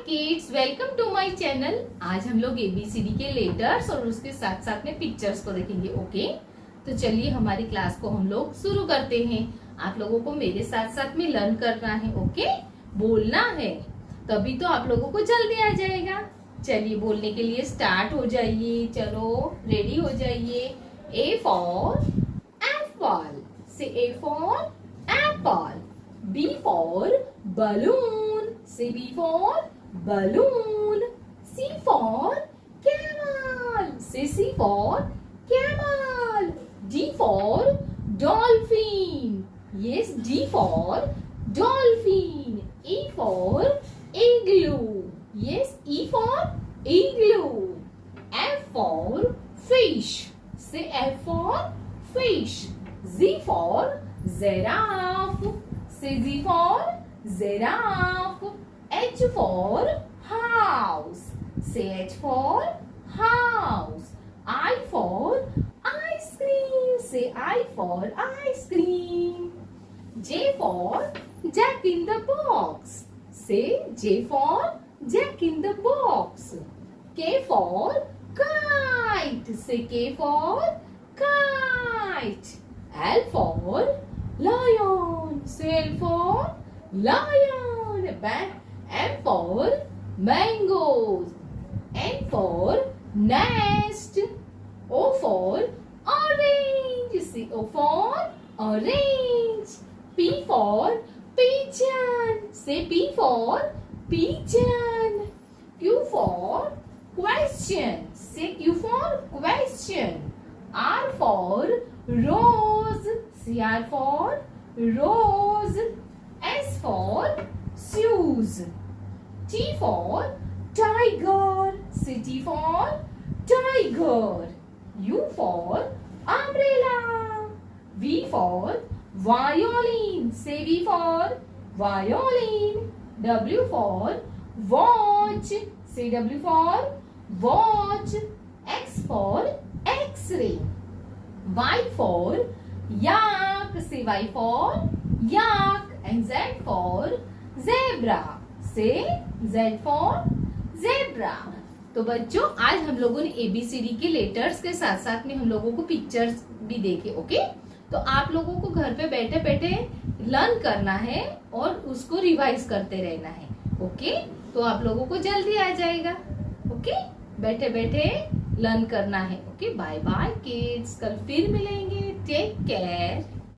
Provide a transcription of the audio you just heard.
Kids, welcome to my channel. आज हम लोग एबीसीडी के लेटर्स और उसके साथ साथ में पिक्चर्स को देखेंगे। ओके, तो चलिए हमारी क्लास को हम लोग शुरू करते हैं। आप लोगों को मेरे साथ साथ में लर्न करना है। ओके, बोलना है, तभी तो आप लोगों को जल्दी आ जाएगा। चलिए बोलने के लिए स्टार्ट हो जाइए। चलो रेडी हो जाइए। ए फॉर एप्पल, से A for Apple. B for balloon, say B for balloon. C for camel, say C for camel. D for dolphin, yes D for dolphin. E for igloo, yes E for igloo. F for fish, say F for fish. Z for giraffe, say Z for giraffe. H for house, say H for house. I for ice cream, say I for ice cream. J for jack in the box, say J for jack in the box. K for kite, say K for kite. L for lion, say L for lion. M for mangoes. N for nest. O for orange, say O for orange. P for pigeon, say P for pigeon. Q for question, say Q for question. R for rose, say R for rose. S for shoes. T for tiger, say T for tiger. U for umbrella. V for violin, say V for violin. W for watch, say W for watch. X for X-ray. Y for yak, say Y for yak. And Z for zebra, say Z for zebra. तो बच्चों, आज हम लोगों ने ABCD के letters के साथ साथ में हम लोगों को पिक्चर्स भी देखे। ओके, तो आप लोगों को घर पे बैठे बैठे लर्न करना है और उसको रिवाइज करते रहना है। ओके, तो आप लोगों को जल्दी आ जाएगा। ओके, बैठे बैठे लर्न करना है। ओके, बाय बाय किड्स, कल फिर मिलेंगे। Take care.